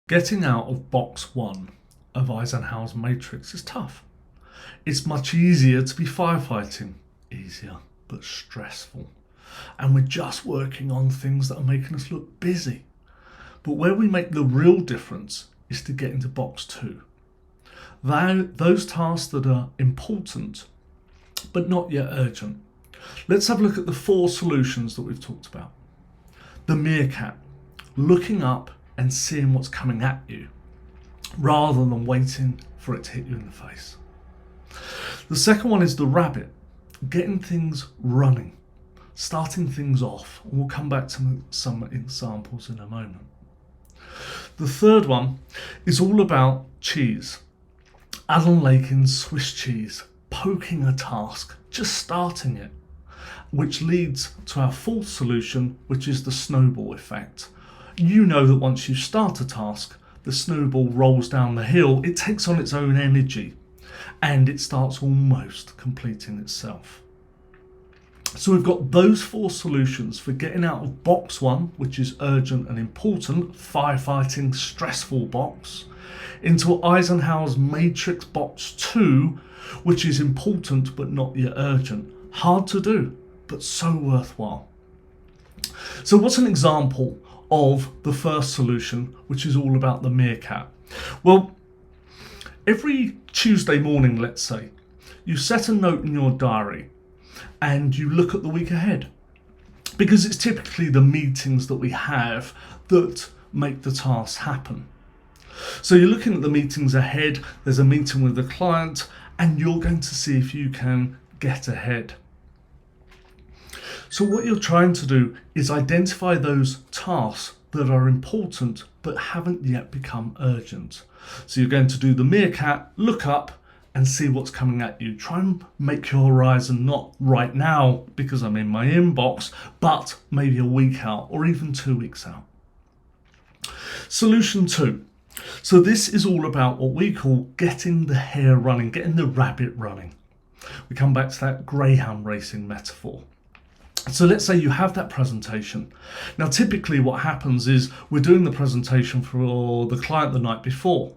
Getting out of box one of Eisenhower's matrix is tough. It's much easier to be firefighting. Easier, but stressful. And we're just working on things that are making us look busy. But where we make the real difference is to get into box two. Those tasks that are important, but not yet urgent. Let's have a look at the 4 solutions that we've talked about. The meerkat, looking up and seeing what's coming at you, rather than waiting for it to hit you in the face. The second one is the rabbit, getting things running, starting things off, and we'll come back to some examples in a moment. The third one is all about cheese. Alan Lakin's Swiss cheese, poking a task, just starting it, which leads to our fourth solution, which is the snowball effect. You know that once you start a task, the snowball rolls down the hill, it takes on its own energy, and it starts almost completing itself. So we've got those 4 solutions for getting out of box 1, which is urgent and important, firefighting, stressful box, into Eisenhower's matrix box 2, which is important but not yet urgent. Hard to do, but so worthwhile. So what's an example of the first solution, which is all about the meerkat? Well, every Tuesday morning, let's say, you set a note in your diary and you look at the week ahead, because it's typically the meetings that we have that make the tasks happen. So you're looking at the meetings ahead, there's a meeting with the client, and you're going to see if you can get ahead. So what you're trying to do is identify those tasks that are important but haven't yet become urgent. So you're going to do the meerkat, look up and see what's coming at you. Try and make your horizon not right now because I'm in my inbox, but maybe a week out or even 2 weeks out. Solution 2. So this is all about what we call getting the hare running, getting the rabbit running. We come back to that greyhound racing metaphor. So let's say you have that presentation. Now, typically what happens is we're doing the presentation for the client the night before,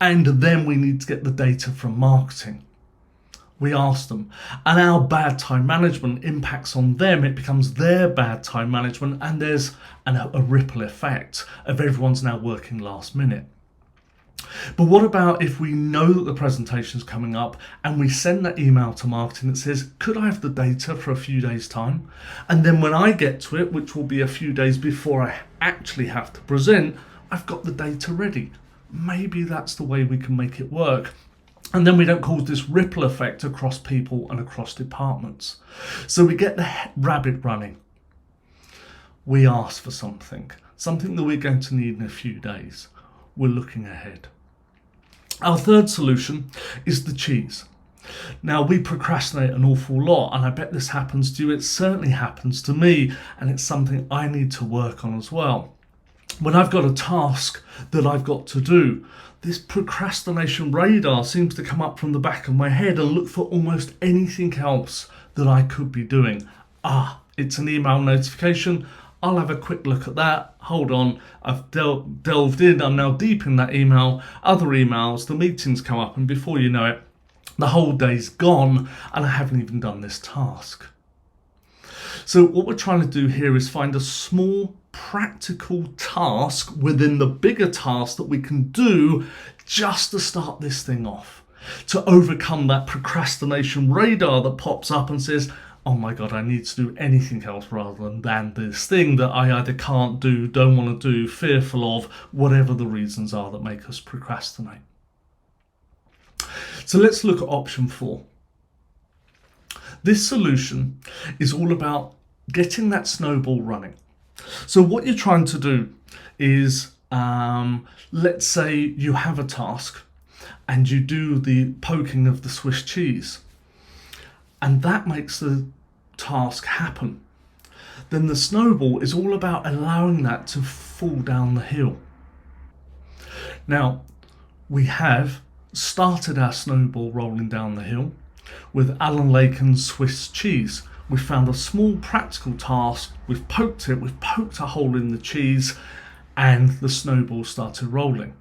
and then we need to get the data from marketing. We ask them, and our bad time management impacts on them. It becomes their bad time management, and there's a ripple effect of everyone's now working last minute. But what about if we know that the presentation's coming up and we send that email to marketing that says, could I have the data for a few days' time? And then when I get to it, which will be a few days before I actually have to present, I've got the data ready. Maybe that's the way we can make it work. And then we don't cause this ripple effect across people and across departments. So we get the rabbit running. We ask for something that we're going to need in a few days. We're looking ahead. Our third solution is the cheese. Now, we procrastinate an awful lot, and I bet this happens to you. It certainly happens to me, and it's something I need to work on as well. When I've got a task that I've got to do, this procrastination radar seems to come up from the back of my head and look for almost anything else that I could be doing. It's an email notification. I'll have a quick look at that. Hold on, I've delved in. I'm now deep in that email. Other emails, the meetings come up, and before you know it, the whole day's gone and I haven't even done this task. So what we're trying to do here is find a small practical task within the bigger task that we can do just to start this thing off, to overcome that procrastination radar that pops up and says, oh my God, I need to do anything else rather than this thing that I either can't do, don't want to do, fearful of, whatever the reasons are that make us procrastinate. So let's look at option 4. This solution is all about getting that snowball running. So what you're trying to do is, let's say you have a task and you do the poking of the Swiss cheese, and that makes the task happen. Then the snowball is all about allowing that to fall down the hill. Now, we have started our snowball rolling down the hill with Alan Lakin's Swiss cheese. We've found a small practical task, we've poked a hole in the cheese, and the snowball started rolling.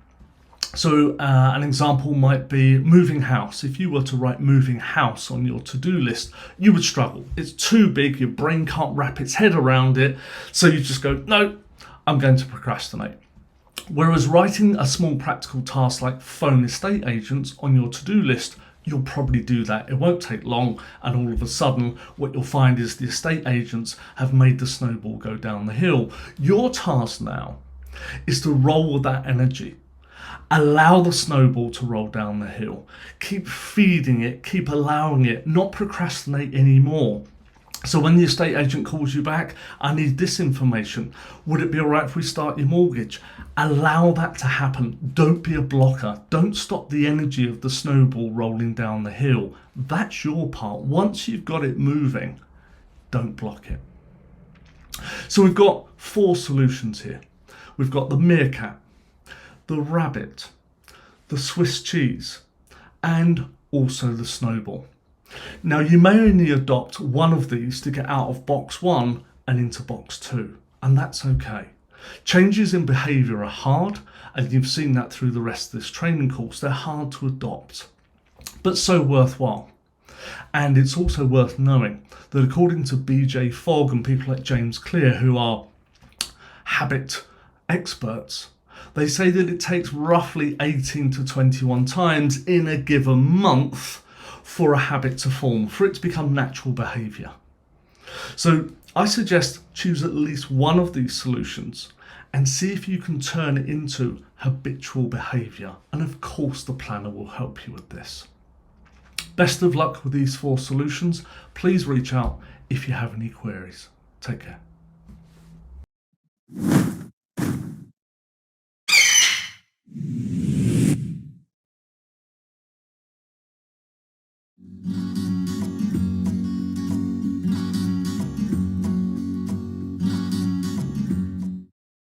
So an example might be moving house. If you were to write moving house on your to-do list, you would struggle. It's too big, your brain can't wrap its head around it, so you just go, no, I'm going to procrastinate. Whereas writing a small practical task like phone estate agents on your to-do list, you'll probably do that. It won't take long, and all of a sudden what you'll find is the estate agents have made the snowball go down the hill. Your task now is to roll with that energy. Allow the snowball to roll down the hill. Keep feeding it, keep allowing it, not procrastinate anymore. So when the estate agent calls you back, I need this information. Would it be all right if we start your mortgage? Allow that to happen. Don't be a blocker. Don't stop the energy of the snowball rolling down the hill. That's your part. Once you've got it moving, don't block it. So we've got 4 solutions here. We've got the meerkat, the rabbit, the Swiss cheese, and also the snowball. Now, you may only adopt one of these to get out of box 1 and into box 2, and that's okay. Changes in behaviour are hard, and you've seen that through the rest of this training course. They're hard to adopt, but so worthwhile. And it's also worth knowing that according to BJ Fogg and people like James Clear, who are habit experts, they say that it takes roughly 18 to 21 times in a given month for a habit to form, for it to become natural behaviour. So I suggest choose at least one of these solutions and see if you can turn it into habitual behaviour. And of course the planner will help you with this. Best of luck with these 4 solutions. Please reach out if you have any queries. Take care.